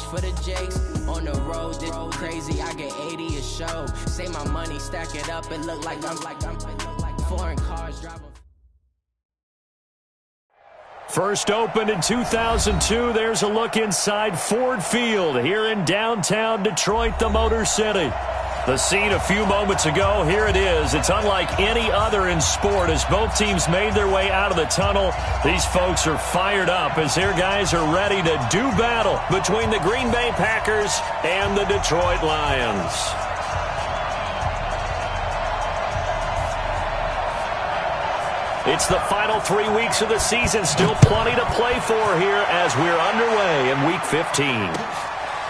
for the Jakes. On the road, this crazy, I get 80 a show. Say my money, stack it up, it look like I'm foreign cars driving. First opened in 2002, there's a look inside Ford Field here in downtown Detroit, the Motor City. The scene a few moments ago, here it is. It's unlike any other in sport as both teams made their way out of the tunnel. These folks are fired up as their guys are ready to do battle between the Green Bay Packers and the Detroit Lions. It's the final 3 weeks of the season. Still plenty to play for here as we're underway in Week 15.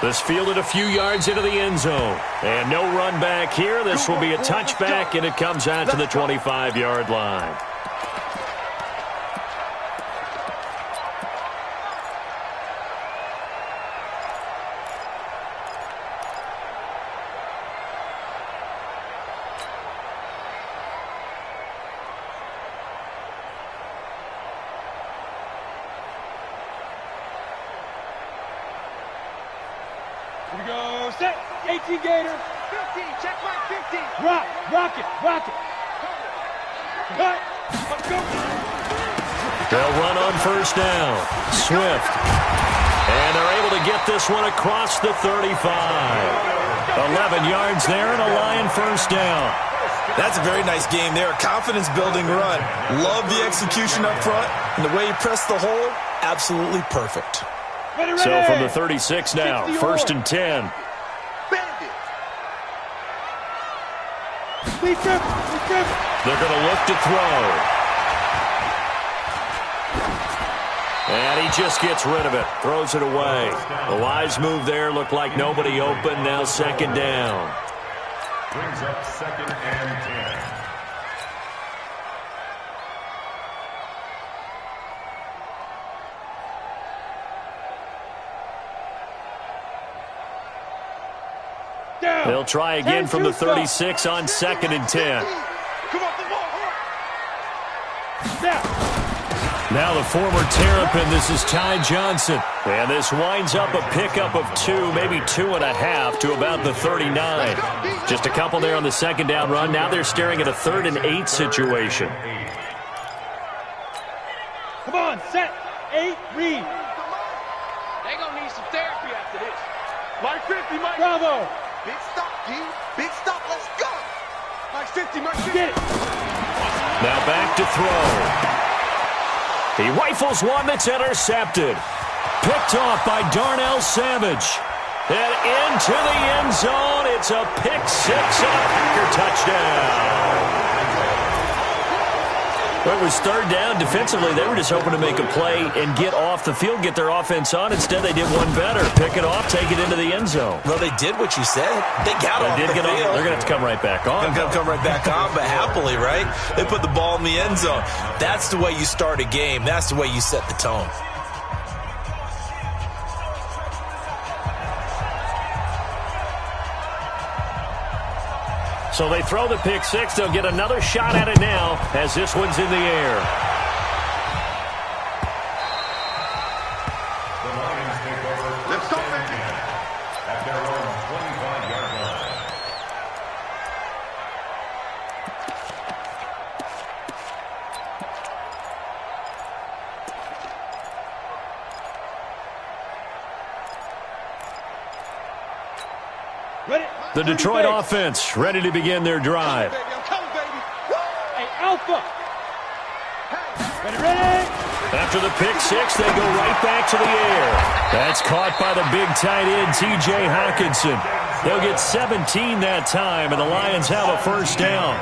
This fielded a few yards into the end zone. And no run back here. This will be a touchback, and it comes out to the 25-yard line. Here we go, set, 18 Gator. 15, check mark 15. Rock it. Cut, let's go. They'll run on first down. Swift. And they're able to get this one across the 35. 11 yards there and a Lion first down. That's a very nice game there. Confidence-building run. Love the execution up front. And the way he pressed the hole, absolutely perfect. So from the 36 now, first and 10. They're going to look to throw. And he just gets rid of it. Throws it away. The wise move there. Looked like nobody open. Now second down. Brings up second and 10. They'll try again from the 36 on second and 10. Now the former Terrapin, this is Ty Johnson. And this winds up a pickup of 2, maybe 2.5 to about the 39. Just a couple there on the second down run. Now they're staring at a 3rd and 8 situation. Come on, set, 8, read. They gonna need some therapy after this. Mark 50, Mike. Bravo. Big stop, D. Big stop. Let's go. Mike 50, Mike 50. Get it. Now back to throw. He rifles one that's intercepted. Picked off by Darnell Savage. And into the end zone. It's a pick 6 and a Packer touchdown. Well, it was third down. Defensively, they were just hoping to make a play and get off the field, get their offense on. Instead, they did one better. Pick it off, take it into the end zone. Well, they did what you said. They got off the field. They're going to have to come right back on. They're going to come right back on, but happily, right? They put the ball in the end zone. That's the way you start a game. That's the way you set the tone. So they throw the pick 6. They'll get another shot at it now as this one's in the air. The Lions take over. Let's go, baby. At their own 25-yard line. Ready. The Detroit offense ready to begin their drive. I'm coming, baby. Hey, Alpha. Ready. After the pick 6, they go right back to the air. That's caught by the big tight end, T.J. Hockenson. They'll get 17 that time, and the Lions have a first down.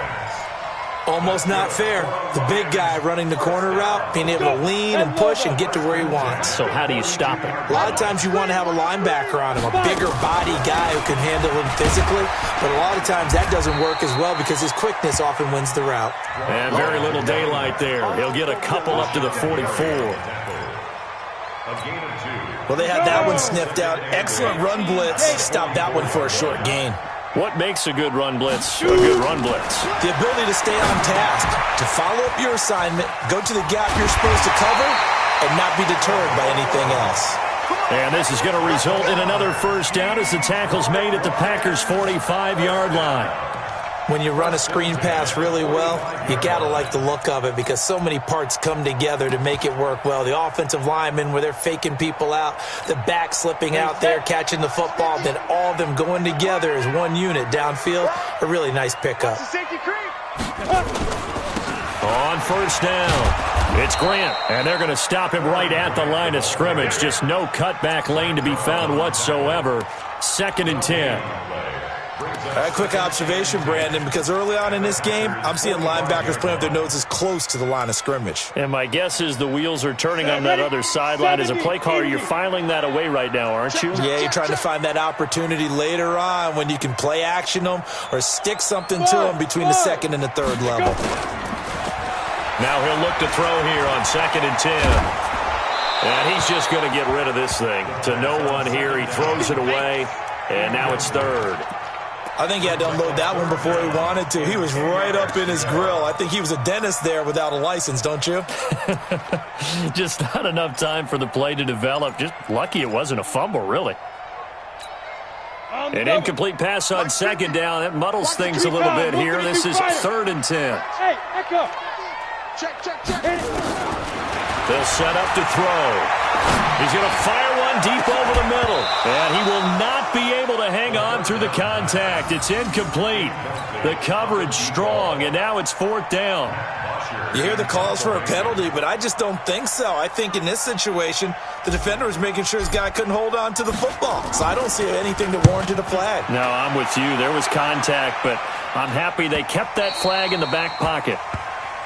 Almost not fair. The big guy running the corner route, being able to lean and push and get to where he wants. So how do you stop it? A lot of times you want to have a linebacker on him, a bigger body guy who can handle him physically. But a lot of times that doesn't work as well because his quickness often wins the route. And very little daylight there. He'll get a couple up to the 44. Well, they had that one sniffed out. Excellent run blitz. Stop that one for a short gain. What makes a good run blitz a good run blitz? The ability to stay on task, to follow up your assignment, go to the gap you're supposed to cover, and not be deterred by anything else. And this is going to result in another first down as the tackle's made at the Packers' 45-yard line. When you run a screen pass really well, you got to like the look of it because so many parts come together to make it work well. The offensive linemen, where they're faking people out, the back slipping out there, catching the football, then all of them going together as one unit downfield. A really nice pickup. On first down, it's Grant, and they're going to stop him right at the line of scrimmage. Just no cutback lane to be found whatsoever. 2nd and 10. Quick observation, Brandon, because early on in this game, I'm seeing linebackers putting up their noses close to the line of scrimmage. And my guess is the wheels are turning on that other sideline. As a play caller, you're filing that away right now, aren't you? Yeah, you're trying to find that opportunity later on when you can play action them or stick something to them between the 2nd and the 3rd level. Now he'll look to throw here on 2nd and 10. And he's just going to get rid of this thing. To no one here. He throws it away, and now it's 3rd. I think he had to unload that one before he wanted to. He was right up in his grill. I think he was a dentist there without a license, don't you? Just not enough time for the play to develop. Just lucky it wasn't a fumble, really. An incomplete pass on 2nd down. That muddles things a little bit here. This is 3rd and 10. Hey, echo. Check. They'll set up to throw. He's going to fire one deep over the middle. And he will not be able to hang on through the contact. It's incomplete. The coverage strong, and now it's 4th down. You hear the calls for a penalty, but I just don't think so. I think in this situation, the defender was making sure his guy couldn't hold on to the football. So I don't see anything that warranted a flag. No, I'm with you. There was contact, but I'm happy they kept that flag in the back pocket.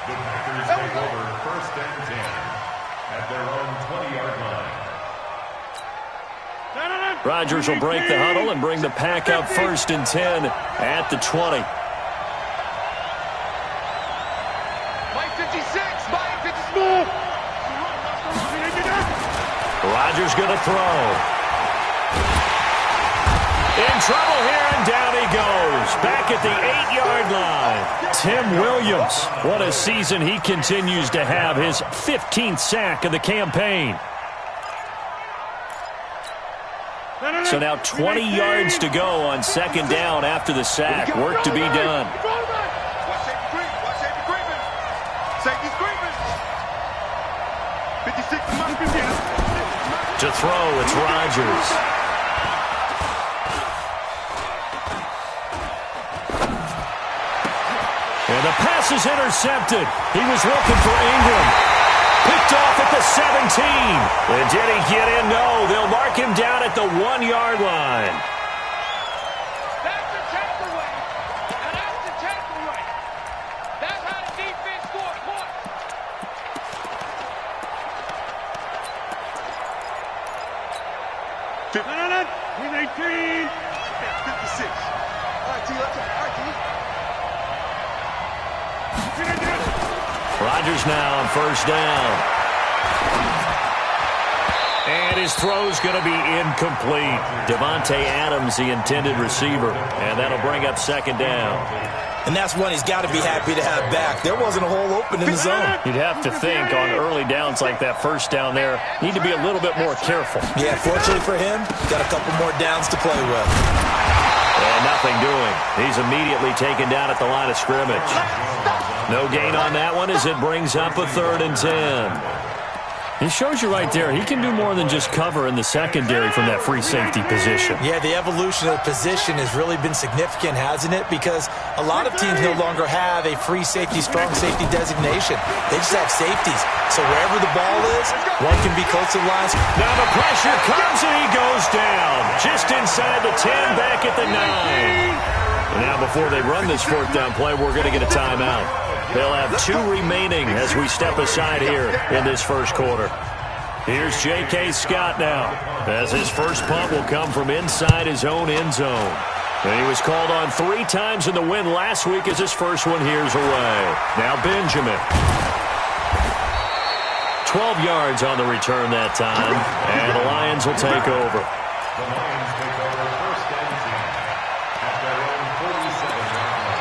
The Packers take over 1st and 10 at their own 20-yard line. Rodgers will break the huddle and bring the pack up 1st and 10 at the 20. Mike 56, Mike 56. Rodgers going to throw. In trouble here, and down he goes. Back at the 8-yard line. Tim Williams, what a season he continues to have. His 15th sack of the campaign. So now 20 yards to go on 2nd down after the sack. Work to be done. To throw, it's Rodgers. And the pass is intercepted. He was looking for Ingram. Picked off at the 17. And did he get in? No. They'll mark him down at the 1-yard line. That's the tackle right. And that's the tackle right. That's how the defense scored points. He's 18. 56. All right, T. All right, T. Rodgers now on 1st down. And his throw's going to be incomplete. Devontae Adams, the intended receiver. And that'll bring up 2nd down. And that's one he's got to be happy to have back. There wasn't a hole open in the zone. You'd have to think on early downs like that 1st down there, need to be a little bit more careful. Yeah, fortunately for him, got a couple more downs to play with. And nothing doing. He's immediately taken down at the line of scrimmage. No gain on that one as it brings up a 3rd and 10. He shows you right there, he can do more than just cover in the secondary from that free safety position. Yeah, the evolution of the position has really been significant, hasn't it? Because a lot of teams no longer have a free safety, strong safety designation. They just have safeties. So wherever the ball is, one can be close to the lines. Now the pressure comes and he goes down. Just inside the 10, back at the 9. And now before they run this 4th down play, we're going to get a timeout. They'll have 2 remaining as we step aside here in this 1st quarter. Here's J.K. Scott now, as his first punt will come from inside his own end zone. And he was called on 3 times in the win last week as his first one here's away. Now Benjamin. 12 yards on the return that time, and the Lions will take over. The Lions take over 1st and 10 at their own 47-yard line.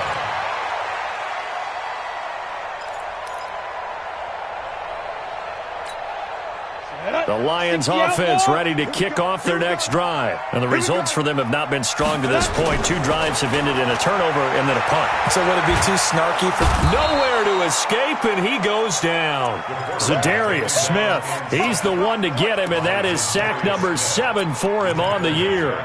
Set The Lions offense ready to kick off their next drive. And the results for them have not been strong to this point. 2 drives have ended in a turnover and then a punt. So would it be too snarky for... Nowhere to escape, and he goes down. Zadarius Smith, he's the one to get him, and that is sack number 7 for him on the year.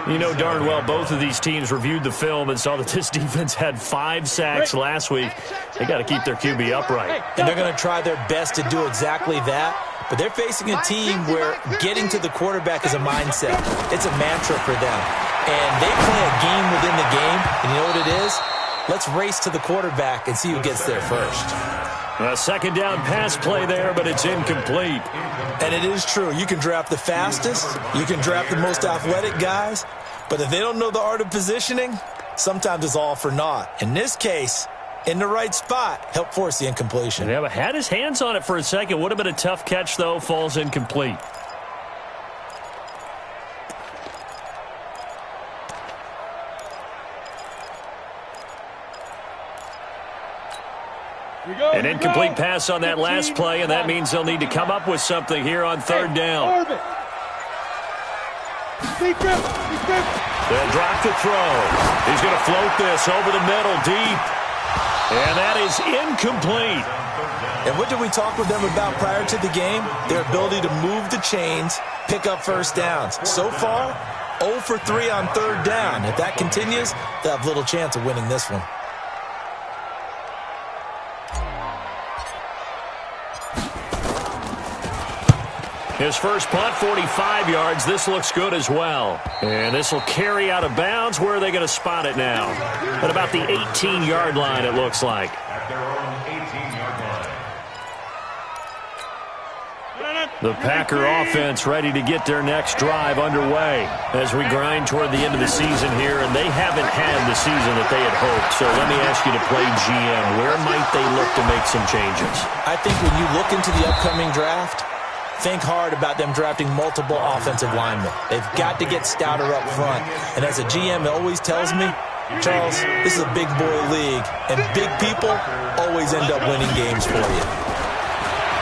You know darn well both of these teams reviewed the film and saw that this defense had 5 sacks last week. They got to keep their QB upright. And they're going to try their best to do exactly that. But they're facing a team where getting to the quarterback is a mindset. It's a mantra for them. And they play a game within the game. And you know what it is? Let's race to the quarterback and see who gets there first. A second down pass play there, but it's incomplete. And it is true. You can draft the fastest. You can draft the most athletic guys. But if they don't know the art of positioning, sometimes it's all for naught. In this case, in the right spot, help force the incompletion. Yeah, but had his hands on it for a second. Would have been a tough catch, though. Falls incomplete. An incomplete pass on that last play, and that means they'll need to come up with something here on third down. They'll drop the throw. He's going to float this over the middle deep. And that is incomplete. And what did we talk with them about prior to the game? Their ability to move the chains, pick up first downs. So far, 0 for 3 on third down. If that continues, they'll have little chance of winning this one. His first punt, 45 yards. This looks good as well. And this will carry out of bounds. Where are they going to spot it now? At about the 18-yard line, it looks like. At their own 18-yard line. The Packer offense ready to get their next drive underway as we grind toward the end of the season here, and they haven't had the season that they had hoped. So let me ask you to play GM. Where might they look to make some changes? I think when you look into the upcoming draft, think hard about them drafting multiple offensive linemen. They've got to get stouter up front. And as a GM always tells me, Charles, this is a big boy league, and big people always end up winning games for you.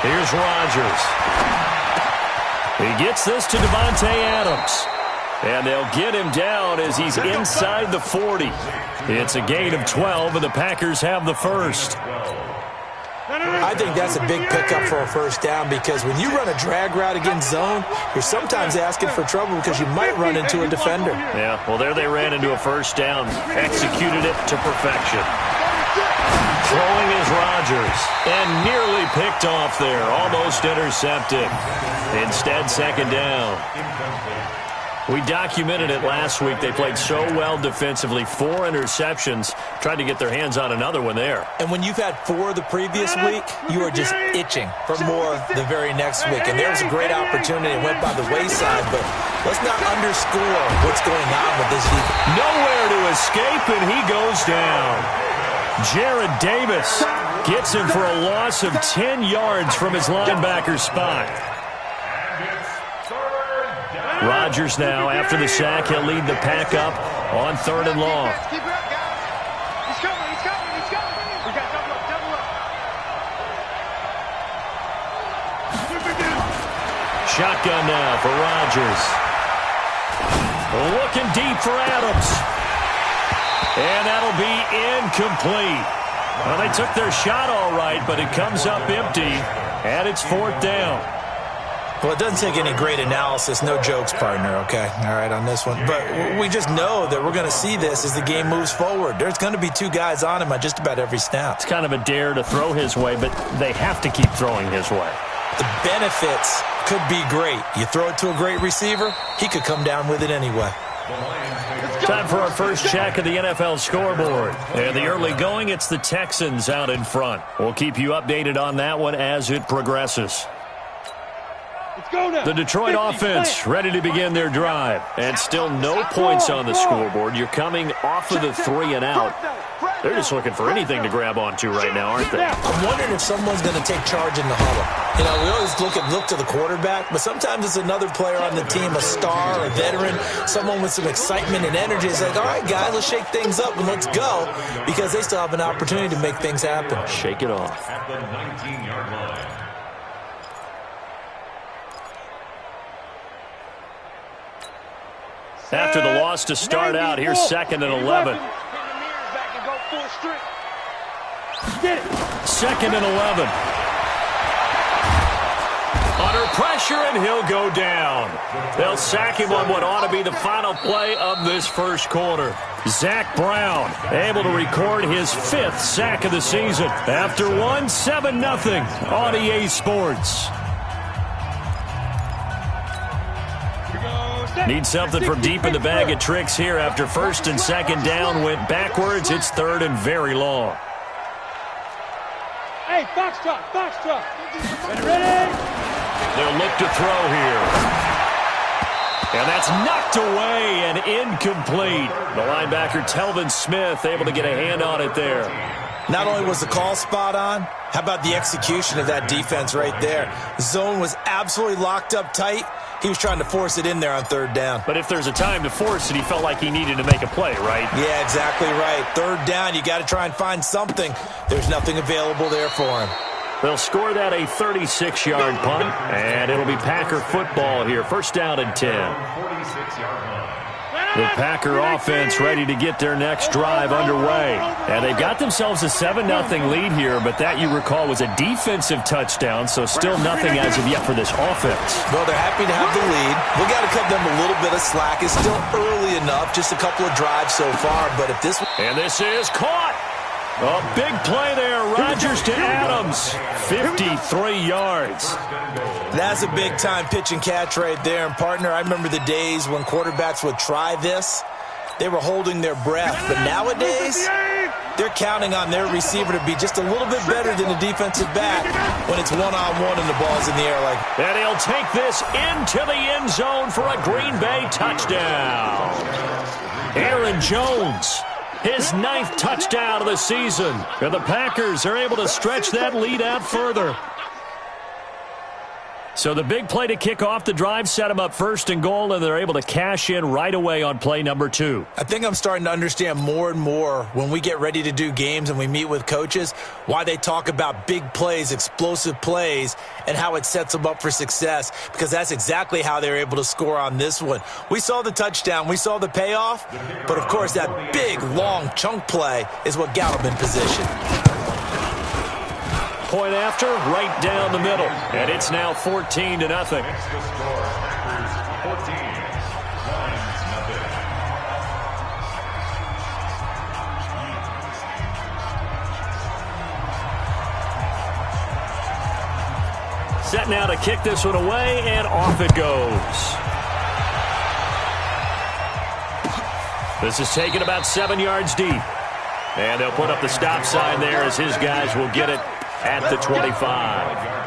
Here's Rodgers. He gets this to Devontae Adams. And they'll get him down as he's inside the 40. It's a gain of 12, and the Packers have the first. I think that's a big pickup for a first down, because when you run a drag route against zone, you're sometimes asking for trouble because you might run into a defender. Yeah, well, there they ran into a first down. Executed it to perfection. Throwing is Rodgers, and nearly picked off there. Almost intercepted. Instead, second down. We documented it last week. They played so well defensively. 4 interceptions. Tried to get their hands on another one there. And when you've had 4 the previous week, you are just itching for more the very next week. And there was a great opportunity. It went by the wayside, but let's not underscore what's going on with this defense. Nowhere to escape, and he goes down. Jared Davis gets him for a loss of 10 yards from his linebacker spot. Rodgers now, after the sack, he'll lead the pack up on 3rd and long. Keep it up, guys. He's coming. We got double up. Shotgun now for Rodgers. Looking deep for Adams. And that'll be incomplete. Well, they took their shot all right, but it comes up empty, and it's 4th down. Well, it doesn't take any great analysis. No jokes, partner, okay? All right, on this one. But we just know that we're going to see this as the game moves forward. There's going to be 2 guys on him on just about every snap. It's kind of a dare to throw his way, but they have to keep throwing his way. The benefits could be great. You throw it to a great receiver, he could come down with it anyway. Time for our first check of the NFL scoreboard. And the early going, it's the Texans out in front. We'll keep you updated on that one as it progresses. The Detroit offense ready to begin their drive. And still no points on the scoreboard. You're coming off of the 3 and out. They're just looking for anything to grab onto right now, aren't they? I'm wondering if someone's going to take charge in the huddle. You know, we always look to the quarterback, but sometimes it's another player on the team, a star, a veteran, someone with some excitement and energy. It's like, all right, guys, let's shake things up and let's go, because they still have an opportunity to make things happen. Shake it off. At the 19-yard line. After the loss to start out, here's 2nd and 11. Second and 11. Under pressure, and he'll go down. They'll sack him on what ought to be the final play of this first quarter. Zach Brown able to record his 5th sack of the season. After one, 7-0 on EA Sports. Need something from deep in the bag of tricks here after 1st and 2nd down went backwards. It's 3rd and very long. Hey, foxtrot, foxtrot. Ready? They'll look to throw here. And that's knocked away and incomplete. The linebacker, Telvin Smith, able to get a hand on it there. Not only was the call spot on, how about the execution of that defense right there? Zone was absolutely locked up tight. He was trying to force it in there on 3rd down. But if there's a time to force it, he felt like he needed to make a play, right? Yeah, exactly right. 3rd down, you got to try and find something. There's nothing available there for him. They'll score that a 36-yard punt, and it'll be Packer football here. 1st down and 10. 46-yard line. The Packer offense ready to get their next drive underway. And they've got themselves a 7-0 lead here, but that, you recall, was a defensive touchdown, so still nothing as of yet for this offense. Well, they're happy to have the lead. We got to cut them a little bit of slack. It's still early enough, just a couple of drives so far, but if this... And this is caught. A big play there. Rodgers to Adams. 53 yards. That's a big-time pitch and catch right there. And, partner, I remember the days when quarterbacks would try this. They were holding their breath. But nowadays, they're counting on their receiver to be just a little bit better than the defensive back when it's one-on-one and the ball's in the air like... And he'll take this into the end zone for a Green Bay touchdown. Aaron Jones, his 9th touchdown of the season. And the Packers are able to stretch that lead out further. So the big play to kick off the drive set them up 1st and goal, and they're able to cash in right away on play number 2. I think I'm starting to understand more and more when we get ready to do games and we meet with coaches why they talk about big plays, explosive plays, and how it sets them up for success, because that's exactly how they're able to score on this one. We saw the touchdown. We saw the payoff. But, of course, that big, long chunk play is what got them in position. Point after, right down the middle. And it's now 14-0. Next to score, Packers 14, Lions, Set now to kick this one away, and off it goes. This is taken about 7 yards deep. And they'll put up the stop sign there as his guys will get it at the 25.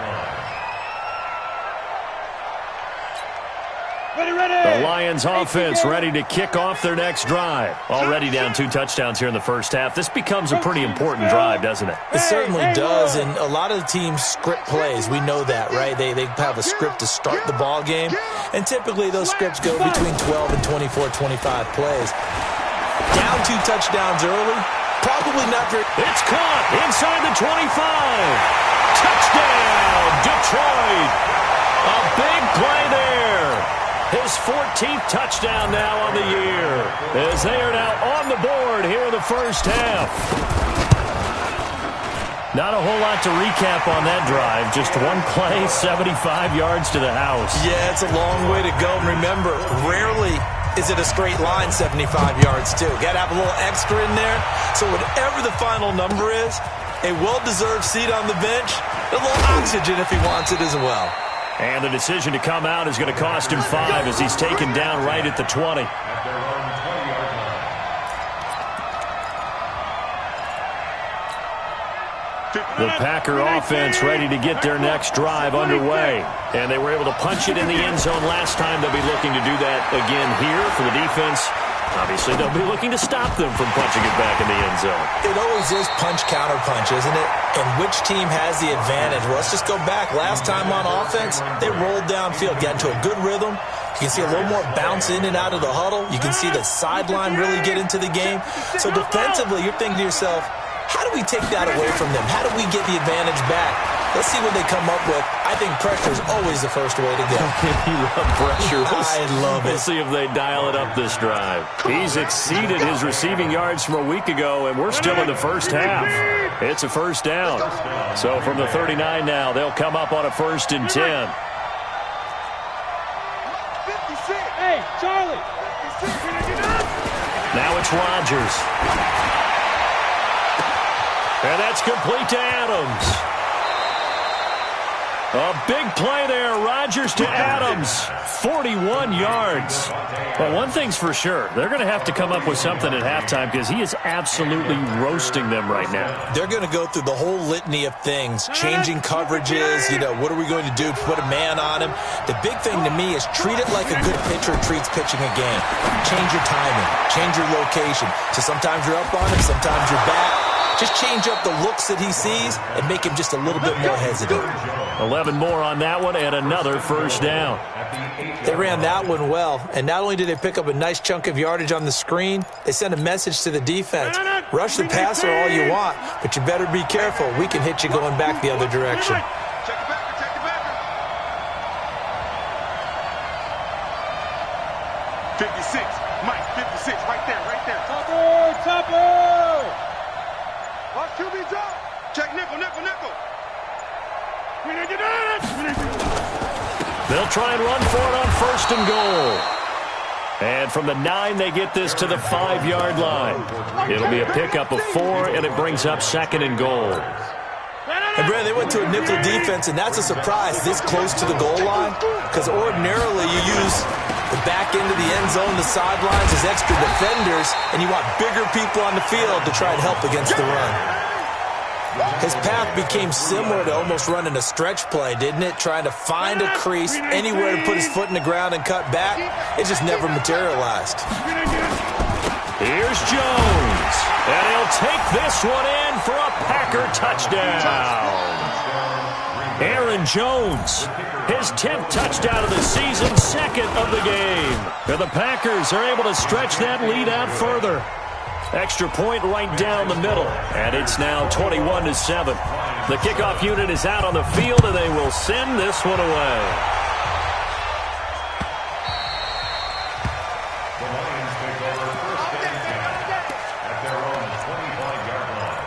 The Lions offense ready to kick off their next drive. Already down 2 touchdowns here in the first half. This becomes a pretty important drive, doesn't it? It certainly does, and a lot of the teams script plays. We know that, right? They have a script to start the ball game, and typically those scripts go between 12 and 24, 25 plays. Down 2 touchdowns early, probably not very... It's caught inside the 25. Touchdown, Detroit. A big play there. His 14th touchdown now on the year, as they are now on the board here in the first half. Not a whole lot to recap on that drive. Just one play, 75 yards to the house. Yeah, it's a long way to go. And remember, rarely is it a straight line 75 yards, too. Got to have a little extra in there. So whatever the final number is, a well-deserved seat on the bench, a little oxygen if he wants it as well. And the decision to come out is going to cost him 5 as he's taken down right at the 20. The Packer offense ready to get their next drive underway. And they were able to punch it in the end zone last time. They'll be looking to do that again here for the defense. Obviously, they'll be looking to stop them from punching it back in the end zone. It always is punch-counter-punch, isn't it? And which team has the advantage? Well, let's just go back. Last time on offense, they rolled downfield, got into a good rhythm. You can see a little more bounce in and out of the huddle. You can see the sideline really get into the game. So defensively, you're thinking to yourself, how do we take that away from them? How do we get the advantage back? Let's see what they come up with. I think pressure is always the first way to go. You love pressure. I love it. We'll see if they dial it up this drive. He's exceeded his receiving yards from a week ago, and we're still in the first half. It's a first down. So from the 39 now, they'll come up on a 1st and 10. Hey, Charlie. Now it's Rodgers. And that's complete to Adams. A big play there. Rodgers to Adams. 41 yards. Well, one thing's for sure. They're going to have to come up with something at halftime because he is absolutely roasting them right now. They're going to go through the whole litany of things, changing coverages, what are we going to do to put a man on him? The big thing to me is treat it like a good pitcher treats pitching a game. Change your timing, change your location. So sometimes you're up on him, sometimes you're back. Just change up the looks that he sees and make him just a little bit more hesitant. 11 more on that one and another first down. They ran that one well, and not only did they pick up a nice chunk of yardage on the screen, they sent a message to the defense. Rush the passer all you want, but you better be careful. We can hit you going back the other direction. Check the backer, check the backer. 56, Mike, 56, right there, right there. Topper! Watch QB drop. Check nickel, nickel, nickel. They'll try and run for it on 1st and goal. And from the 9, they get this to the 5-yard line. It'll be a pickup of 4, and it brings up 2nd and goal. And, Brad, they went to a nickel defense, and that's a surprise this close to the goal line because ordinarily you use the back end of the end zone, the sidelines as extra defenders, and you want bigger people on the field to try and help against the run. His path became similar to almost running a stretch play, didn't it? Trying to find a crease, anywhere to put his foot in the ground and cut back. It just never materialized. Here's Jones, and he'll take this one in for a Packer touchdown. Aaron Jones, his 10th touchdown of the season, 2nd of the game. And the Packers are able to stretch that lead out further. Extra point right down the middle, and it's now 21-7. The kickoff unit is out on the field, and they will send this one away. The Lions take over 1st and 10 at their own 25-yard line.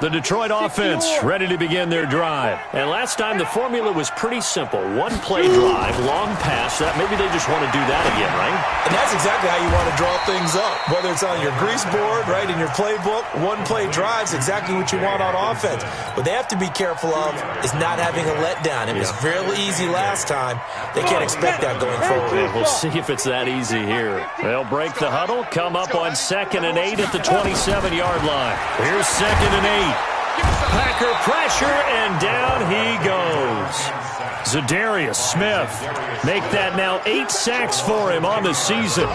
The Detroit offense ready to begin their drive. And last time the formula was pretty simple. One play drive, long pass. That maybe they just want to do that again, right? And that's exactly how you want to draw things up. Whether it's on your grease board, right, in your playbook, one play drive's exactly what you want on offense. What they have to be careful of is not having a letdown. It was fairly easy last time. They can't expect that going forward. We'll see if it's that easy here. They'll break the huddle, come up on 2nd and 8 at the 27-yard line. Here's 2nd and 8. Packer pressure, and down he goes. Zadarius Smith make that now 8 sacks for him on the season.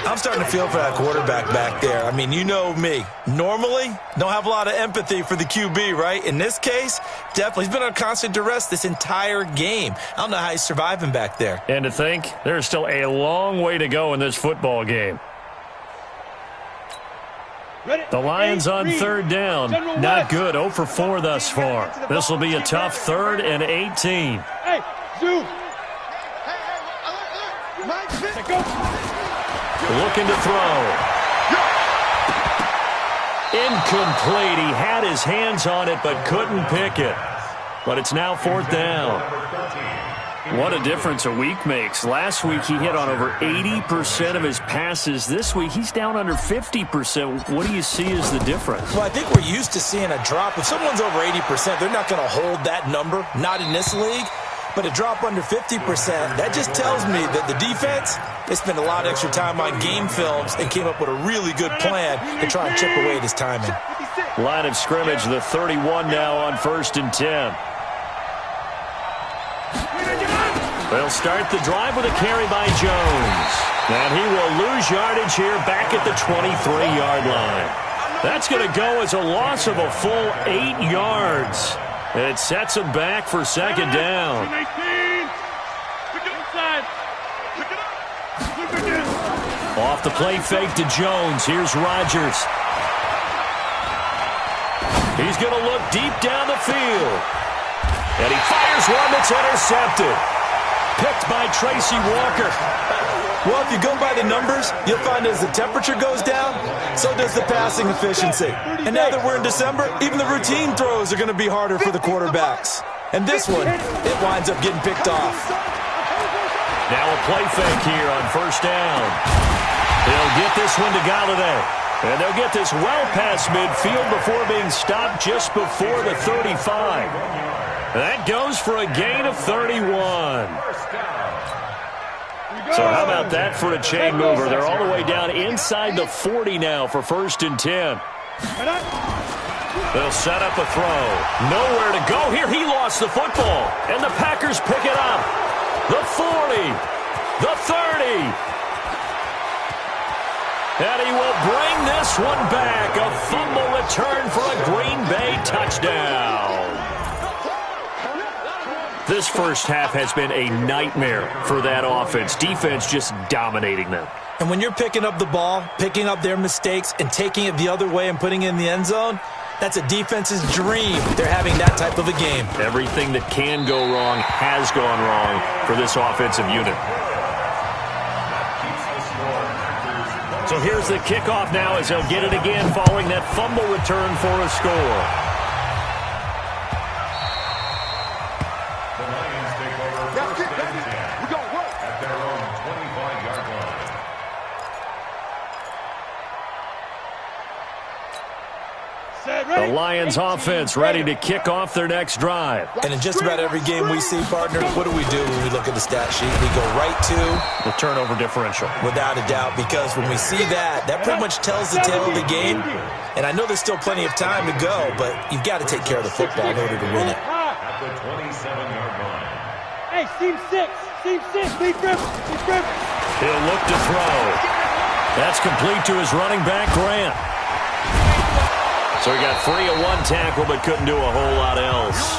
I'm starting to feel for that quarterback back there. I mean, you know me. Normally, don't have a lot of empathy for the QB, right? In this case, definitely. He's been on constant duress this entire game. I don't know how he's surviving back there. And to think, there's still a long way to go in this football game. The Lions on 3rd down. Not good. 0 for 4 thus far. This will be a tough 3rd and 18. Hey, Zoo. Looking to throw. Incomplete. He had his hands on it but couldn't pick it. But it's now 4th down. What a difference a week makes. Last week he hit on over 80% of his passes. This week he's down under 50%. What do you see as the difference? Well, I think we're used to seeing a drop. If someone's over 80%, they're not going to hold that number. Not in this league. But a drop under 50%, that just tells me that the defense, they spent a lot of extra time on game films and came up with a really good plan to try and chip away at his timing. Line of scrimmage, the 31 now on 1st and 10. They'll start the drive with a carry by Jones. And he will lose yardage here back at the 23-yard line. That's going to go as a loss of a full 8 yards. And it sets him back for second down. Off the play fake to Jones. Here's Rodgers. He's going to look deep down the field. And he fires one that's intercepted. Picked by Tracy Walker. Well, if you go by the numbers, you'll find as the temperature goes down, so does the passing efficiency. And now that we're in December, even the routine throws are going to be harder for the quarterbacks. And this one, it winds up getting picked off. Now a play fake here on first down. They'll get this one to Galladay. And they'll get this well past midfield before being stopped just before the 35. That goes for a gain of 31. So how about that for a chain mover? They're all the way down inside the 40 now for 1st and 10. They'll set up a throw. Nowhere to go here. He lost the football. And the Packers pick it up. The 40. The 30. And he will bring this one back. A fumble return for a Green Bay touchdown. This first half has been a nightmare for that offense. Defense just dominating them. And when you're picking up the ball, picking up their mistakes, and taking it the other way and putting it in the end zone, that's a defense's dream. They're having that type of a game. Everything that can go wrong has gone wrong for this offensive unit. So here's the kickoff now as they'll get it again following that fumble return for a score. The Lions offense ready to kick off their next drive. And in just about every game we see, partner, what do we do when we look at the stat sheet? We go right to the turnover differential. Without a doubt, because when we see that, that pretty much tells the tale of the game. And I know there's still plenty of time to go, but you've got to take care of the football in order to win it. At the 27-yard line. Hey, seam 6. Seam 6. Lee Griffin. He'll look to throw. That's complete to his running back, Grant. So he got free of one tackle but couldn't do a whole lot else.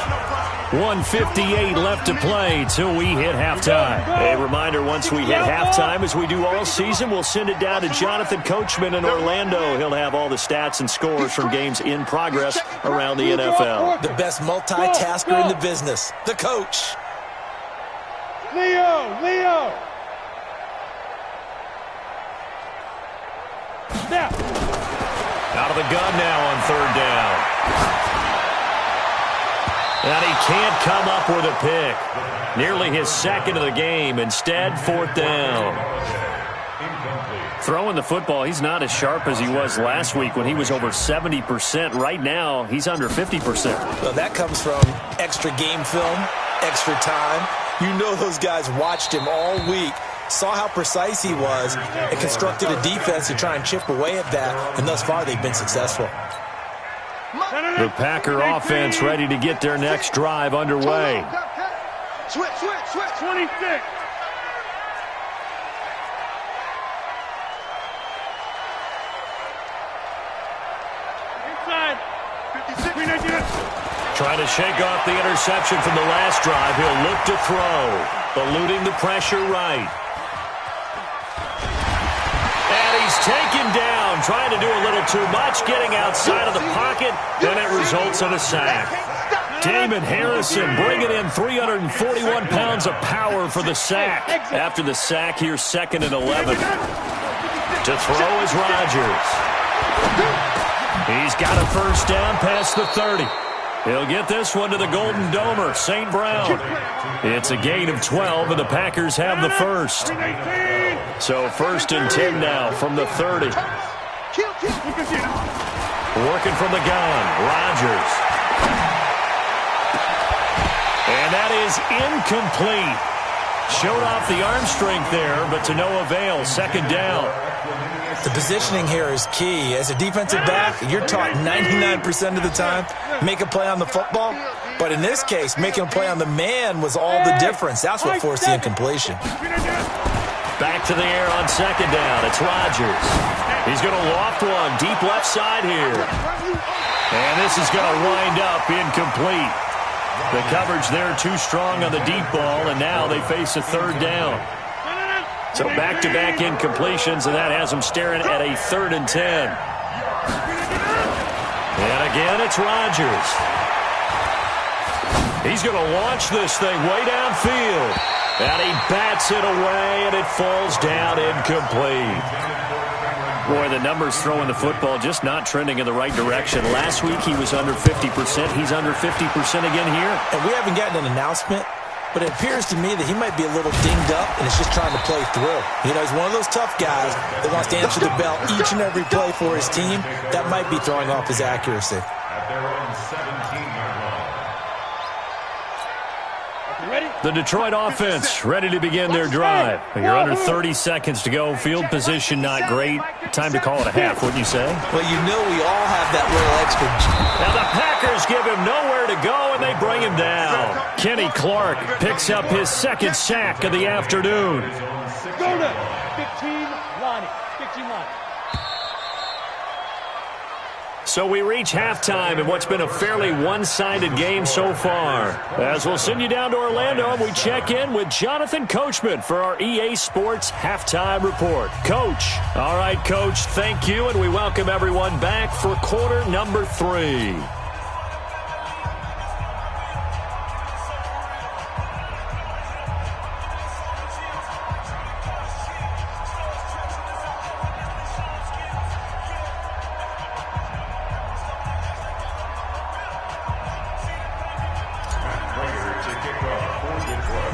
1:58 left to play till we hit halftime. A reminder, once we hit halftime, as we do all season, we'll send it down to Jonathan Coachman in Orlando. He'll have all the stats and scores from games in progress around the NFL. The best multitasker in the business, the coach. Leo. Snap. Out of the gun now on 3rd down. And he can't come up with a pick. Nearly his second of the game. Instead, 4th down. Throwing the football, he's not as sharp as he was last week when he was over 70%. Right now, he's under 50%. Well, that comes from extra game film, extra time. You know those guys watched him all week, saw how precise he was, and constructed a defense to try and chip away at that, and thus far they've been successful. The Packer offense ready to get their next drive underway. Switch. 26. Inside. 56. Trying to shake off the interception from the last drive. He'll look to throw, eluding the pressure right. And he's taken down, trying to do a little too much, getting outside of the pocket, and it results in a sack. Damon Harrison bringing in 341 pounds of power for the sack. After the sack, here's 2nd and 11. To throw is Rodgers. He's got a first down past the 30. He'll get this one to the Golden Domer, St. Brown. It's a gain of 12, and the Packers have the first. So 1st and 10 now from the 30. Working from the gun, Rodgers. And that is incomplete. Showed off the arm strength there, but to no avail. 2nd down. The positioning here is key. As a defensive back, you're taught 99% of the time, make a play on the football. But in this case, making a play on the man was all the difference. That's what forced the incompletion. Back to the air on second down. It's Rodgers. He's going to loft one deep left side here. And this is going to wind up incomplete. The coverage there too strong on the deep ball, and now they face a third down. So back-to-back incompletions, and that has them staring at a 3rd and 10. And again, it's Rodgers. He's going to launch this thing way downfield. And he bats it away, and it falls down incomplete. Boy, the numbers throwing the football just not trending in the right direction. Last week he was under 50%. He's under 50% again here. And we haven't gotten an announcement, but it appears to me that he might be a little dinged up and is just trying to play through. You know, he's one of those tough guys that wants to answer the bell each and every play for his team. That might be throwing off his accuracy. At their own 17-yard line. The Detroit offense ready to begin their drive. You're under 30 seconds to go. Field position not great. Time to call it a half, wouldn't you say? Well, you know we all have that little extra. Now the Packers give him nowhere to go, and they bring him down. Kenny Clark picks up his 2nd sack of the afternoon. Go to 15, Lonnie. 15, Lonnie. So we reach halftime in what's been a fairly one-sided game so far. As we'll send you down to Orlando, and we check in with Jonathan Coachman for our EA Sports Halftime Report. Coach. All right, Coach, thank you, and we welcome everyone back for quarter number 3.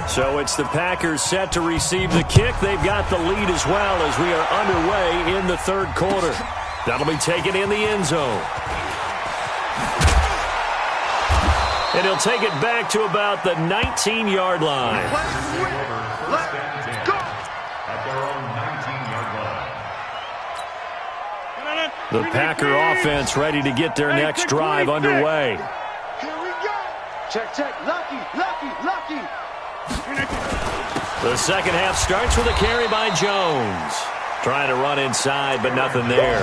So it's the Packers set to receive the kick. They've got the lead as well as we are underway in the 3rd quarter. That'll be taken in the end zone. And he'll take it back to about the 19-yard line. Let's go. At their own 19-yard line. The Packer offense ready to get their next drive underway. Here we go. Check, check. Lucky, lucky, lucky. The second half starts with a carry by Jones. Trying to run inside, but nothing there.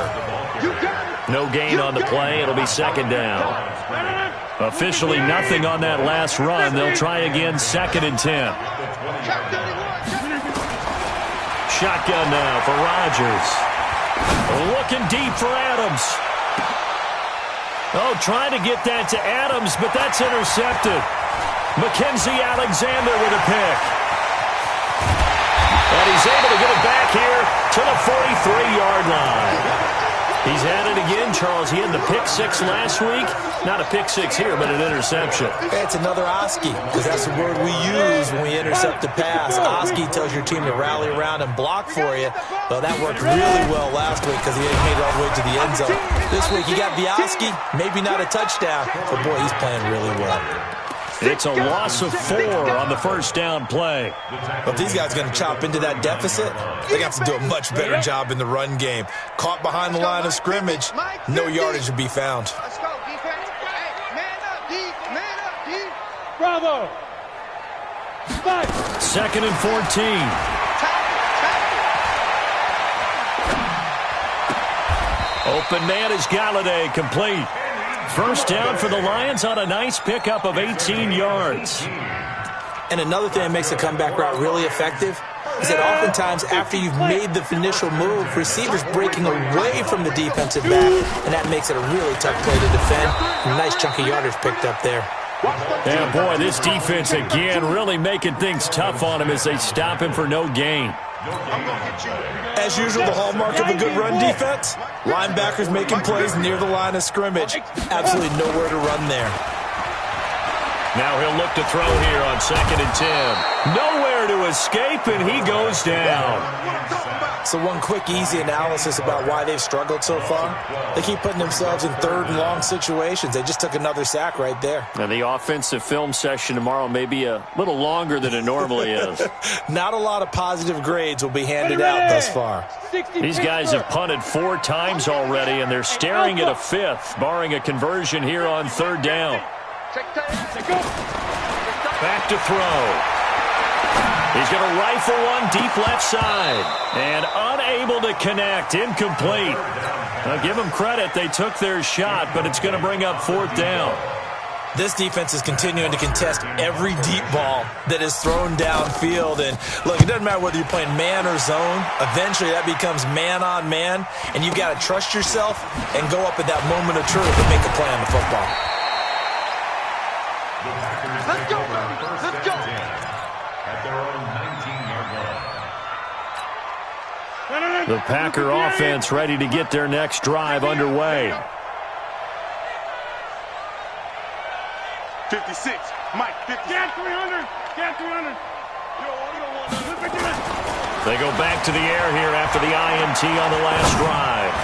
No gain on the play. It'll be 2nd down. Officially nothing on that last run. They'll try again 2nd and 10. Shotgun now for Rodgers. Looking deep for Adams. Oh, trying to get that to Adams, but that's intercepted. Mackenzie Alexander with a pick. And he's able to get it back here to the 43-yard line. He's had it again, Charles. He had the pick 6 last week. Not a pick 6 here, but an interception. It's another Oski, because that's the word we use when we intercept a pass. Oski tells your team to rally around and block for you. Well, that worked really well last week because he made it all the way to the end zone. This week he got Oski, maybe not a touchdown, but boy, he's playing really well. It's a loss of 4 on the first down play. But if these guys are going to chop into that deficit, they have to do a much better job in the run game. Caught behind the line of scrimmage, no yardage to be found. Let's go, defense. Hey, man up, D. Man up, D. Bravo. 2nd and 14. Open man is Galladay, complete. First down for the Lions on a nice pickup of 18 yards. And another thing that makes the comeback route really effective is that oftentimes after you've made the initial move, receivers breaking away from the defensive back, and that makes it a really tough play to defend. A nice chunk of yardage picked up there. Yeah, boy, this defense again really making things tough on him as they stop him for no gain. As usual, the hallmark of a good run defense, linebackers making plays near the line of scrimmage. Absolutely nowhere to run there. Now he'll look to throw here on 2nd and 10. Nowhere to escape, and he goes down. So one quick, easy analysis about why they've struggled so far. They keep putting themselves in 3rd and long situations. They just took another sack right there. And the offensive film session tomorrow may be a little longer than it normally is. Not a lot of positive grades will be handed out thus far. These guys have punted 4 times already, and they're staring at a 5th, barring a conversion here on 3rd down. Back to throw. He's going to rifle one deep left side. And unable to connect. Incomplete. Now, give them credit. They took their shot, but it's going to bring up 4th down. This defense is continuing to contest every deep ball that is thrown downfield. And, look, it doesn't matter whether you're playing man or zone. Eventually, that becomes man on man. And you've got to trust yourself and go up at that moment of truth and make a play on the football. Let's go, baby. Let's go. At their own 19-yard line. The Packer offense ready to get their next drive underway. 56. Mike, 50. Get 300. Get 300. They go back to the air here after the INT on the last drive.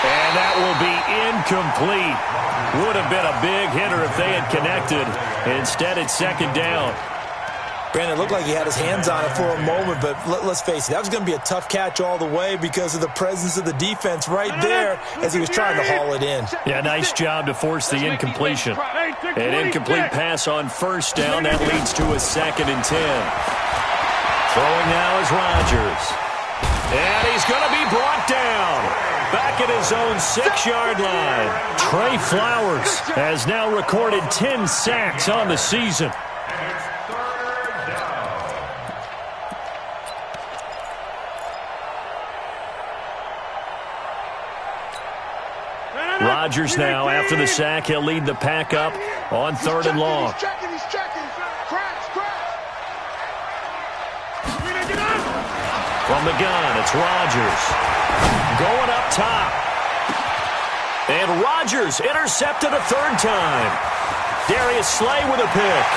And that will be incomplete. Would have been a big hitter if they had connected. Instead, it's 2nd down. Brandon, it looked like he had his hands on it for a moment, but let's face it, that was going to be a tough catch all the way because of the presence of the defense right there as he was trying to haul it in. Yeah, nice job to force the incompletion. An incomplete pass on 1st down. That leads to a 2nd and 10. Throwing now is Rodgers. And he's going to be brought down. Back at his own 6-yard line. Trey Flowers has now recorded 10 sacks on the season. Rodgers now, after the sack, he'll lead the pack up on 3rd and long. He's checking. Crash. From the gun, it's Rodgers. Going up top. And Rodgers intercepted a 3rd time. Darius Slay with a pick.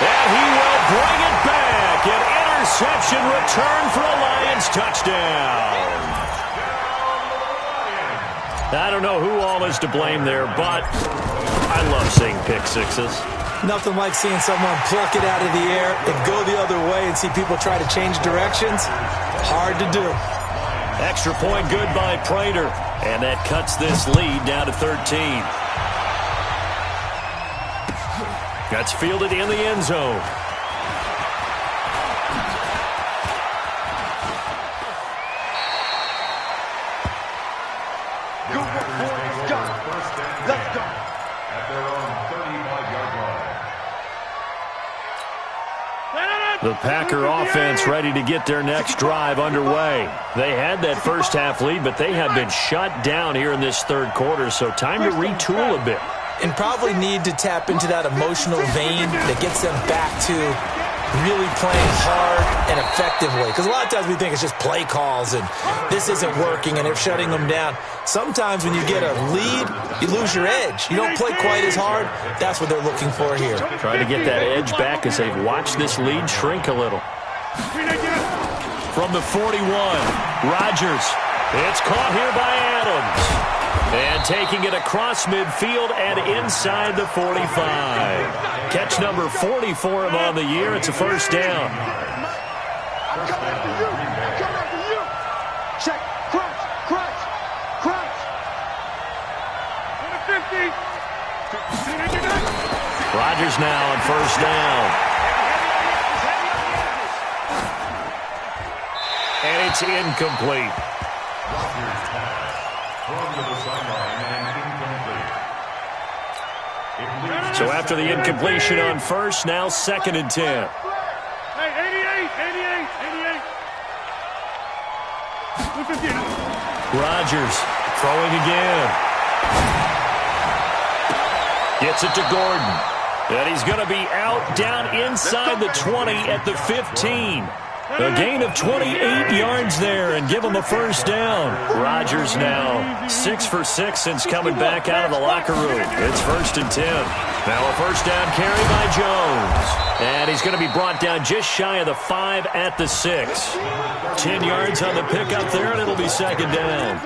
And he will bring it back. An interception return for a Lions touchdown. I don't know who all is to blame there, but I love seeing pick sixes. Nothing like seeing someone pluck it out of the air and go the other way and see people try to change directions. Hard to do. Extra point good by Prater, and that cuts this lead down to 13. That's fielded in the end zone. Let's go. At their own 35-yard line. The Packer offense ready to get their next drive underway. They had that first half lead, but they have been shut down here in this 3rd quarter, so time to retool a bit. And probably need to tap into that emotional vein that gets them back to really playing hard and effectively. Because a lot of times we think it's just play calls and this isn't working and they're shutting them down. Sometimes when you get a lead, you lose your edge. You don't play quite as hard. That's what they're looking for here. Trying to get that edge back as they've watched this lead shrink a little. From the 41, Rodgers. It's caught here by Adams. And taking it across midfield and inside the 45. Catch number 40 for him on the year. It's a 1st down. I'm coming after you. Check. Crunch. 50. Rodgers now on 1st down. And it's incomplete. Rodgers pass. Thrown to the sideline and incomplete. So after the incompletion on 1st, now 2nd and 10. Hey, 88. 250. Rodgers throwing again. Gets it to Gordon. And he's going to be out down inside the 20 at the 15. A gain of 28 yards there and give him a 1st down. Rodgers now 6 for 6 since coming back out of the locker room. It's 1st and 10. Now a 1st down carry by Jones. And he's going to be brought down just shy of the 5 at the 6. 10 yards on the pickup there, and it'll be 2nd down.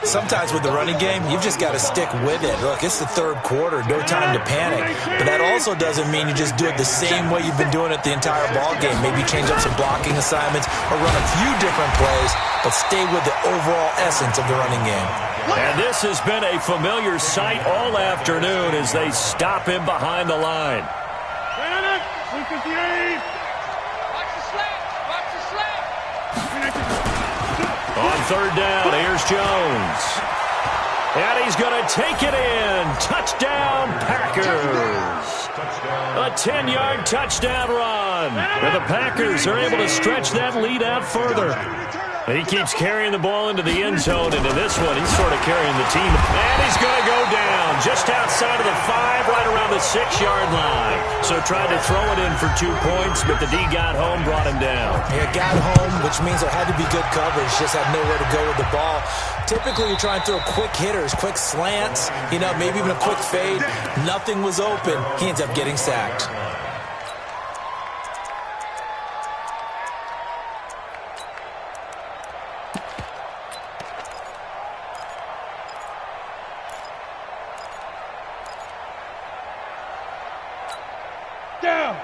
Sometimes with the running game, you've just got to stick with it. Look, it's the 3rd quarter, no time to panic. But that also doesn't mean you just do it the same way you've been doing it the entire ball game. Maybe change up some blocking assignments or run a few different plays, but stay with the overall essence of the running game. And this has been a familiar sight all afternoon as they stop him behind the line. is the aim. Watch the slant. Watch the slant. On third down, here's Jones. And he's going to take it in. Touchdown, Packers. A 10-yard touchdown run. And the Packers are able to stretch that lead out further. And he keeps carrying the ball into the end zone, and in this one, he's sort of carrying the team. And he's going to go down just outside of the 5, right around the 6-yard line. So tried to throw it in for 2 points, but the D got home, brought him down. Yeah, got home, which means there had to be good coverage. Just had nowhere to go with the ball. Typically, you're trying to throw quick hitters, quick slants, maybe even a quick fade. Nothing was open. He ends up getting sacked.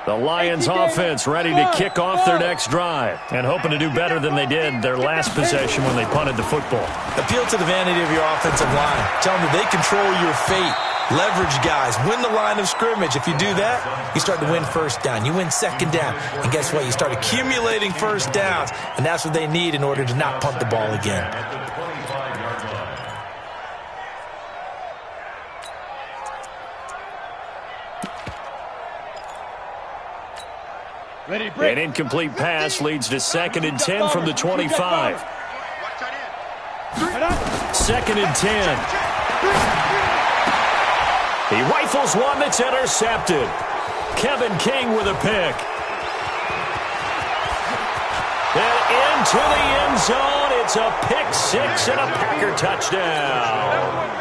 The Lions offense ready to kick off their next drive and hoping to do better than they did their last possession when they punted the football. Appeal to the vanity of your offensive line. Tell them that they control your fate. Leverage guys. Win the line of scrimmage. If you do that, you start to win first down. You win second down. And guess what? You start accumulating first downs. And that's what they need in order to not punt the ball again. An incomplete pass leads to 2nd and 10 from the 25. 2nd and 10. He rifles one that's intercepted. Kevin King with a pick. And into the end zone. It's a pick 6 and a Packer touchdown.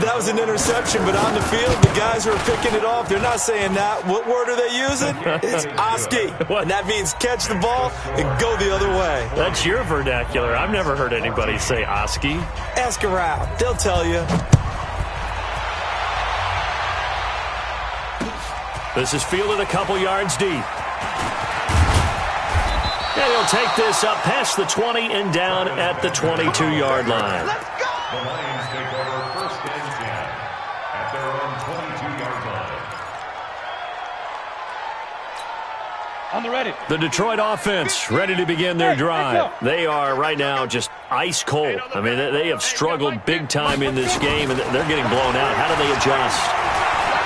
That was an interception, but on the field, the guys who are picking it off, they're not saying that. What word are they using? It's Oski. And that means catch the ball and go the other way. That's your vernacular. I've never heard anybody say Oski. Ask around. They'll tell you. This is fielded a couple yards deep. And he'll take this up past the 20 and down at the 22-yard line. The Lions take over 1st and 10 at their own 22-yard line. On the ready. The Detroit offense ready to begin their drive. They are right now just ice cold. I mean, they have struggled big time in this game, and they're getting blown out. How do they adjust?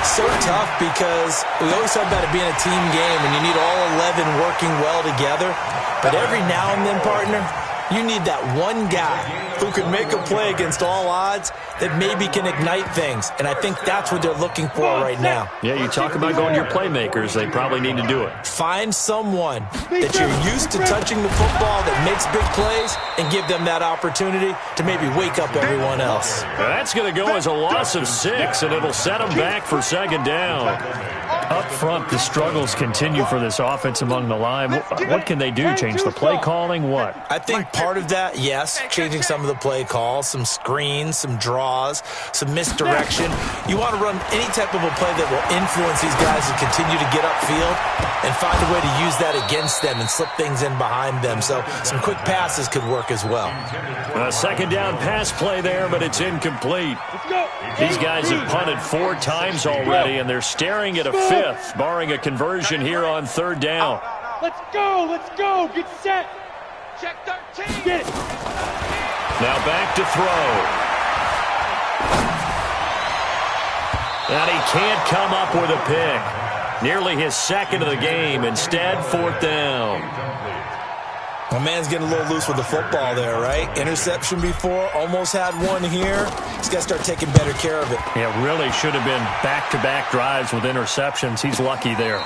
So tough because we always talk about it being a team game, and you need all 11 working well together. But every now and then, partner, you need that one guy who can make a play against all odds that maybe can ignite things. And I think that's what they're looking for right now. Yeah, you talk about going to your playmakers. They probably need to do it. Find someone that you're used to touching the football that makes big plays and give them that opportunity to maybe wake up everyone else. That's going to go as a loss of 6, and it'll set them back for 2nd down. Up front, the struggles continue for this offense among the line. What can they do? Change the play calling? What? I think part of that, yes, changing some of the play calls, some screens, some draws, some misdirection. You want to run any type of a play that will influence these guys to continue to get upfield and find a way to use that against them and slip things in behind them. So some quick passes could work as well. A 2nd down pass play there, but it's incomplete. These guys have punted 4 times already, and they're staring at a 5th, barring a conversion here on 3rd down. Let's go. Let's go. Get set. Check 13. Get it. Now back to throw. And he can't come up with a pick. Nearly his 2nd of the game. Instead, 4th down. My man's getting a little loose with the football there, right? Interception before, almost had one here. He's got to start taking better care of it. Yeah, really should have been back-to-back drives with interceptions. He's lucky there.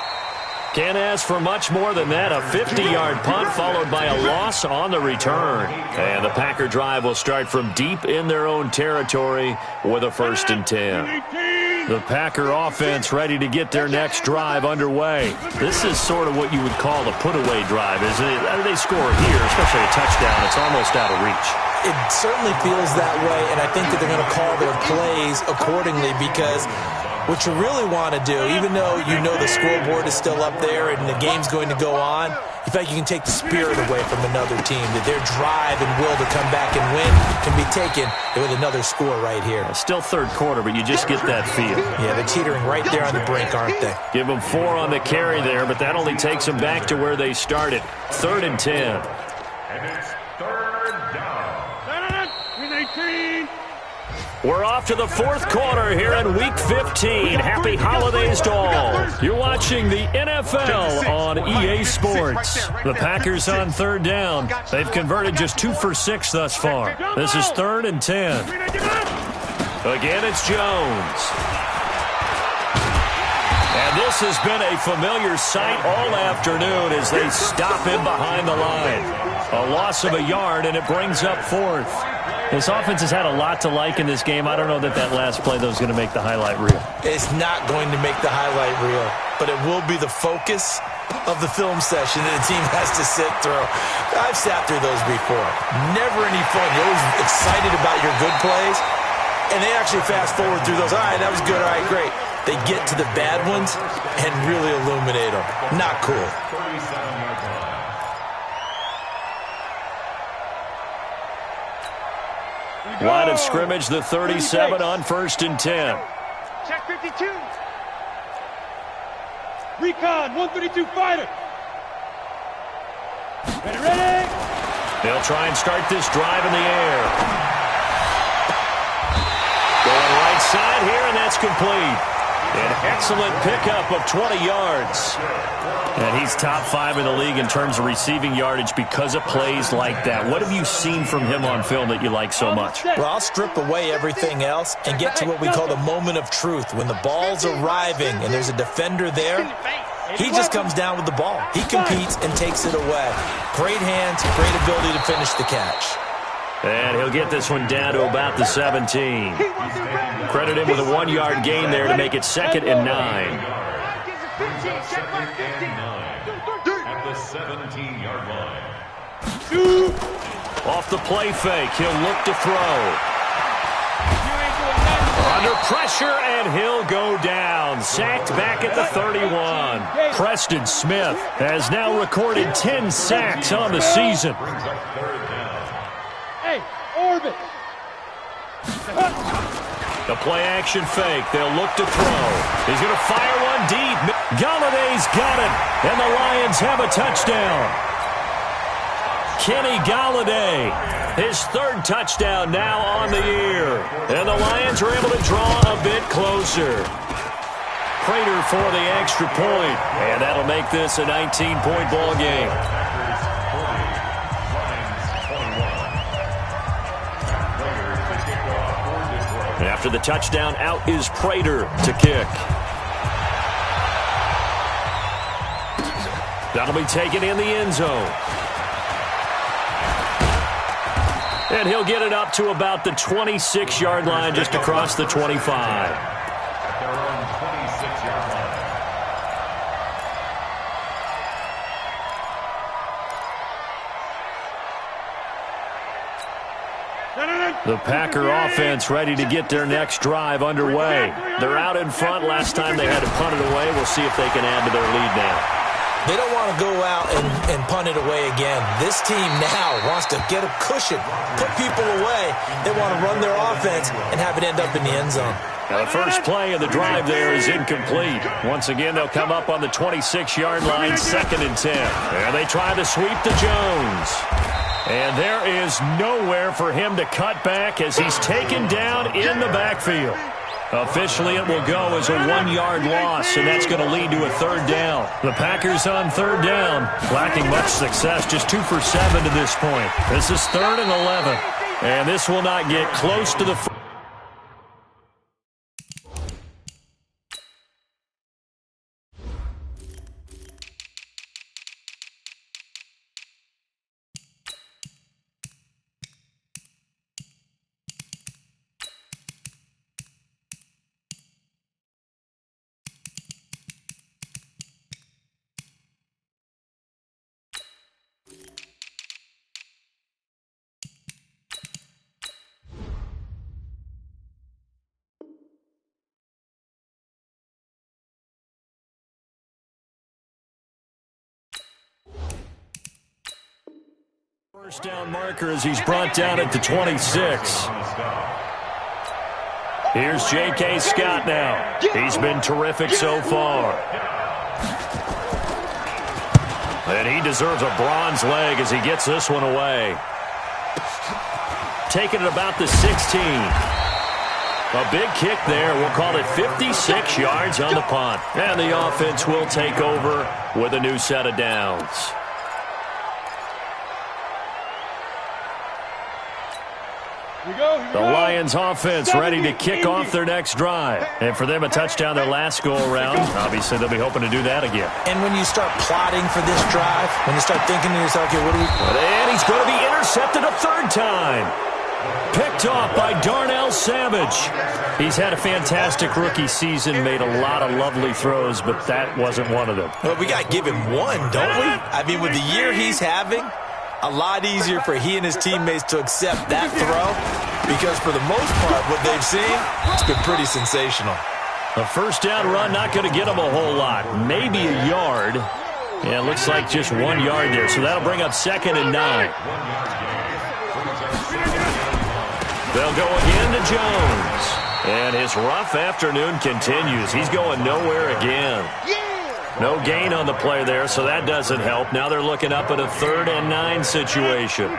Can't ask for much more than that. A 50-yard punt followed by a loss on the return. And the Packer drive will start from deep in their own territory with a 1st and 10. The Packer offense ready to get their next drive underway. This is sort of what you would call a put-away drive, isn't it? They score here, especially a touchdown. It's almost out of reach. It certainly feels that way, and I think that they're going to call their plays accordingly because What you really want to do, even though you know the scoreboard is still up there and the game's going to go on, you feel like you can take the spirit away from another team, that their drive and will to come back and win can be taken with another score right here. Still third quarter, but you just get that feel. Yeah, they're teetering right there on the brink, aren't they? Give them 4 on the carry there, but that only takes them back to where they started. 3rd and 10. And it's third down. Win 18. We're off to the 4th quarter here in Week 15. Happy holidays to all. You're watching the NFL on EA Sports. The Packers on 3rd down. They've converted just 2 for 6 thus far. This is 3rd and 10. Again, it's Jones. And this has been a familiar sight all afternoon as they stop him behind the line. A loss of a yard, and it brings up 4th. This offense has had a lot to like in this game. I don't know that last play, though, is going to make the highlight reel. It's not going to make the highlight reel, but it will be the focus of the film session that the team has to sit through. I've sat through those before. Never any fun. You're always excited about your good plays, and they actually fast forward through those. All right, that was good. All right, great. They get to the bad ones and really illuminate them. Not cool. 37-yard line. Line of scrimmage, the 37 on 1st and 10. Check 52. Recon, 132 fighter. Ready. They'll try and start this drive in the air. Going right side here, and that's complete. An excellent pickup of 20 yards. And he's top 5 in the league in terms of receiving yardage because of plays like that. What have you seen from him on film that you like so much? Well, I'll strip away everything else and get to what we call the moment of truth. When the ball's arriving and there's a defender there, he just comes down with the ball. He competes and takes it away. Great hands, great ability to finish the catch. And he'll get this one down to about the 17. Credit him with a 1-yard gain there to make it 2nd and 9. At the 17-yard line. Off the play fake, he'll look to throw. Under pressure, and he'll go down. Sacked back at the 31. Preston Smith has now recorded 10 sacks on the season. Brings up third down. Hey, orbit. The play-action fake. They'll look to throw. He's going to fire one deep. Galladay's got it, and the Lions have a touchdown. Kenny Galladay, his 3rd touchdown now on the year. And the Lions are able to draw a bit closer. Prater for the extra point, and that'll make this a 19-point ball game. After the touchdown, out is Prater to kick. That'll be taken in the end zone. And he'll get it up to about the 26-yard line, just across the 25. At their own 26-yard line. The Packer offense ready to get their next drive underway. They're out in front. Last time they had to punt it away. We'll see if they can add to their lead now. They don't want to go out and punt it away again. This team now wants to get a cushion, put people away. They want to run their offense and have it end up in the end zone. Now the first play of the drive there is incomplete. Once again, they'll come up on the 26-yard line, 2nd and 10. And they try to sweep to Jones. And there is nowhere for him to cut back as he's taken down in the backfield. Officially, it will go as a 1-yard loss, and that's going to lead to a 3rd down. The Packers on 3rd down, lacking much success, just 2 for 7 to this point. This is 3rd and 11, and this will not get close to the First down marker as he's brought down at the 26. Here's J.K. Scott now. He's been terrific so far. And he deserves a bronze leg as he gets this one away. Taking it about the 16. A big kick there. We'll call it 56 yards on the punt. And the offense will take over with a new set of downs. The Lions offense ready to kick off their next drive. And for them, a touchdown their last go-around. Obviously, they'll be hoping to do that again. And when you start plotting for this drive, when you start thinking to yourself, okay, what do we... And he's going to be intercepted a third time. Picked off by Darnell Savage. He's had a fantastic rookie season, made a lot of lovely throws, but that wasn't one of them. Well, we got to give him one, don't we? I mean, with the year he's having, a lot easier for he and his teammates to accept that throw because for the most part, what they've seen, it's been pretty sensational. A first down run, not going to get him a whole lot. Maybe a yard. Yeah, it looks like just 1 yard there, so that'll bring up 2nd and 9. They'll go again to Jones. And his rough afternoon continues. He's going nowhere again. No gain on the play there, so that doesn't help. Now they're looking up at a 3rd and 9 situation.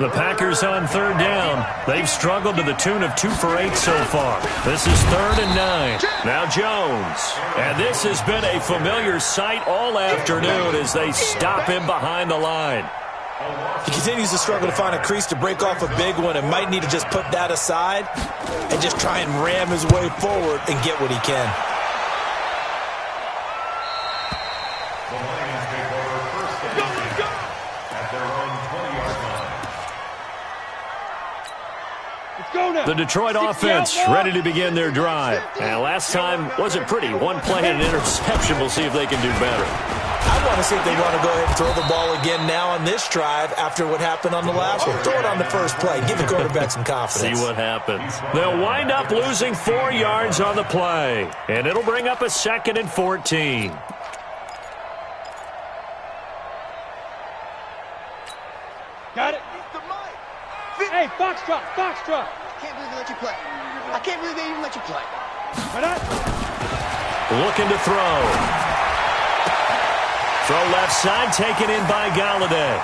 The Packers on 3rd down. They've struggled to the tune of 2 for 8 so far. This is 3rd and 9. Now Jones. And this has been a familiar sight all afternoon as they stop him behind the line. He continues to struggle to find a crease to break off a big one and might need to just put that aside and just try and ram his way forward and get what he can. The Lions take over first and 10 at their own 20-yard line. Let's go now. The Detroit offense ready to begin their drive. And last time wasn't pretty. 1 play and an interception. We'll see if they can do better. I want to see if they want to go ahead and throw the ball again now on this drive after what happened on the last one. Throw it on the first play. Give the quarterback some confidence. See what happens. They'll wind up losing 4 yards on the play. And it'll bring up a 2nd and 14. Got it. Hey, Foxtrot, Foxtrot. Can't believe they let you play. I can't believe they even let you play. Why not? Looking to throw. Throw left side, taken in by Galladay.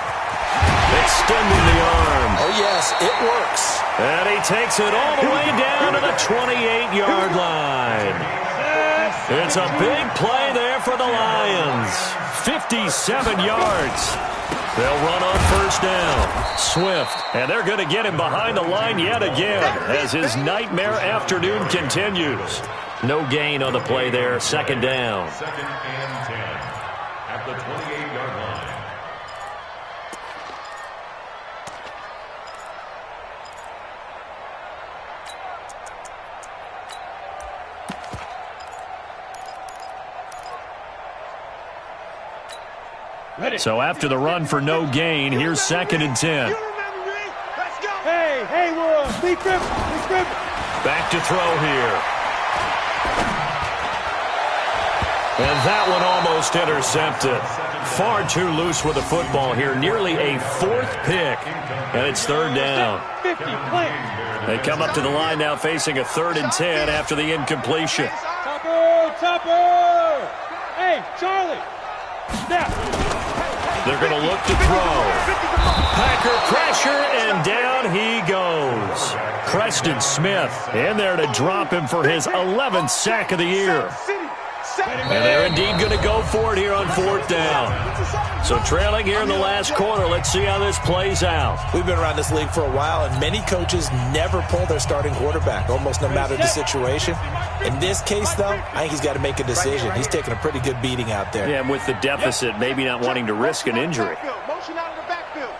Extending the arm. Oh, yes, it works. And he takes it all the way down to the 28-yard line. It's a big play there for the Lions. 57 yards. They'll run on first down. Swift, and they're going to get him behind the line yet again as his nightmare afternoon continues. No gain on the play there, 2nd down. 2nd and 10 at the 28-yard line. So after the run for no gain, here's 2nd and 10. Hey, we're on. Big grip. Back to throw here. And that one almost intercepted. Far too loose with the football here. Nearly a 4th pick. And it's 3rd down. 50, play. They come up to the line now facing a 3rd and 10 after the incompletion. Topper. Hey, Charlie. Snap. They're going to look to throw. Packer pressure, and down he goes. Preston Smith in there to drop him for his 11th sack of the year. And they're indeed going to go for it here on 4th down. So trailing here in the last quarter. Let's see how this plays out. We've been around this league for a while, and many coaches never pull their starting quarterback, almost no matter the situation. In this case, though, I think he's got to make a decision. He's taking a pretty good beating out there. Yeah, and with the deficit, maybe not wanting to risk an injury. Motion out of the backfield.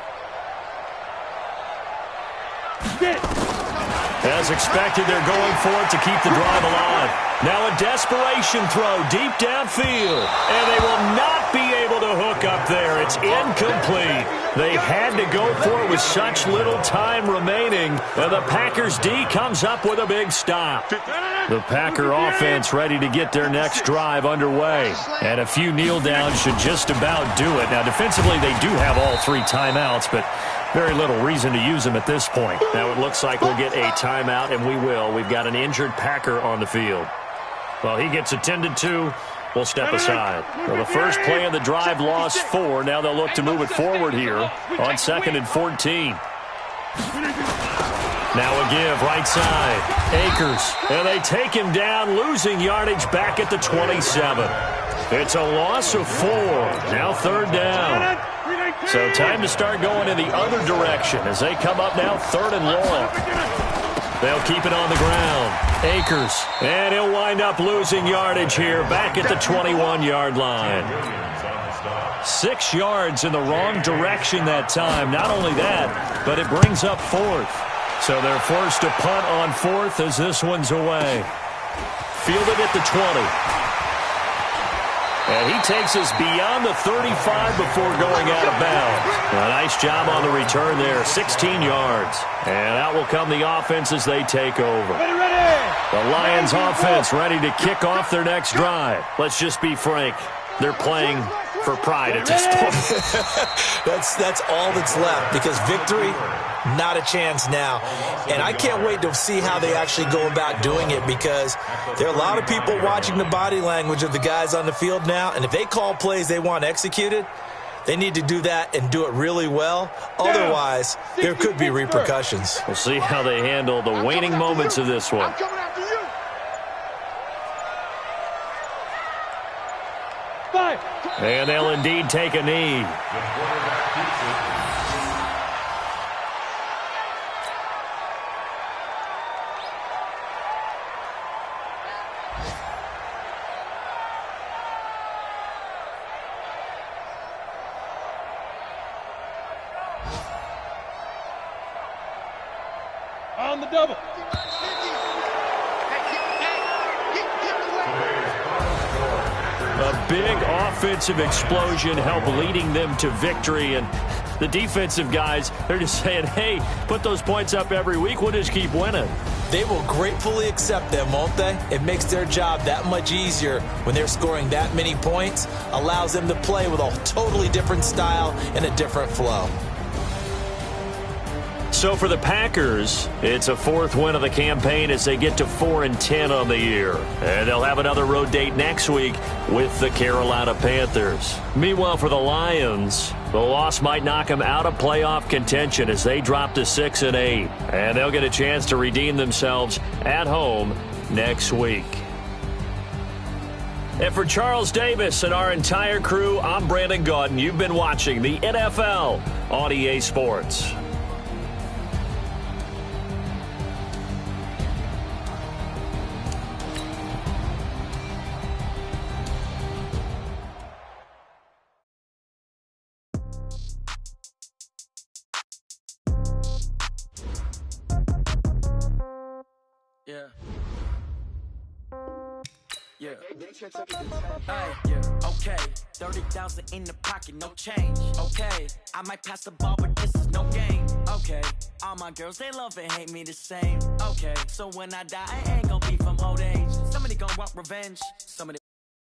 As expected, they're going for it to keep the drive alive. Now a desperation throw deep downfield. And they will not be able to hook up there. It's It's incomplete. They had to go for it with such little time remaining, and the Packers D comes up with a big stop. The Packer offense ready to get their next drive underway, and a few kneel downs should just about do it. Now, defensively, they do have all 3 timeouts, but very little reason to use them at this point. Now, it looks like we'll get a timeout, and we will. We've got an injured Packer on the field. Well, he gets attended to. We'll step aside. Well, the first play of the drive lost 4. Now they'll look to move it forward here on 2nd and 14. Now a give, right side. Akers, and they take him down, losing yardage back at the 27. It's a loss of 4. Now 3rd down. So time to start going in the other direction as they come up now 3rd and long. They'll keep it on the ground. Akers, and he'll wind up losing yardage here back at the 21-yard line. 6 yards in the wrong direction that time. Not only that, but it brings up 4th. So they're forced to punt on 4th as this one's away. Fielded at the 20. And he takes us beyond the 35 before going out of bounds. A nice job on the return there, 16 yards. And out will come the offense as they take over. The Lions offense ready to kick off their next drive. Let's just be frank, they're playing for pride at this point. That's all that's left, because victory, not a chance now. And I can't wait to see how they actually go about doing it, because there are a lot of people watching the body language of the guys on the field now, and if they call plays they want executed, they need to do that and do it really well. Otherwise, there could be repercussions. We'll see how they handle the waning moments of this one. And they'll indeed take a knee. On the double. A big offensive explosion helped leading them to victory, and the defensive guys, they're just saying, hey, put those points up every week, we'll just keep winning. They will gratefully accept them, won't they? It makes their job that much easier when they're scoring that many points, allows them to play with a totally different style and a different flow. So for the Packers, it's a 4th win of the campaign as they get to 4-10 on the year. And they'll have another road date next week with the Carolina Panthers. Meanwhile, for the Lions, the loss might knock them out of playoff contention as they drop to 6-8. And they'll get a chance to redeem themselves at home next week. And for Charles Davis and our entire crew, I'm Brandon Gaudin. You've been watching the NFL on EA Sports. Yeah. Hey, yeah, okay. 30,000 in the pocket, no change. Okay, I might pass the ball, but this is no game. Okay, all my girls, they love and hate me the same. Okay, so when I die, I ain't gonna be from old age. Somebody gonna want revenge. Somebody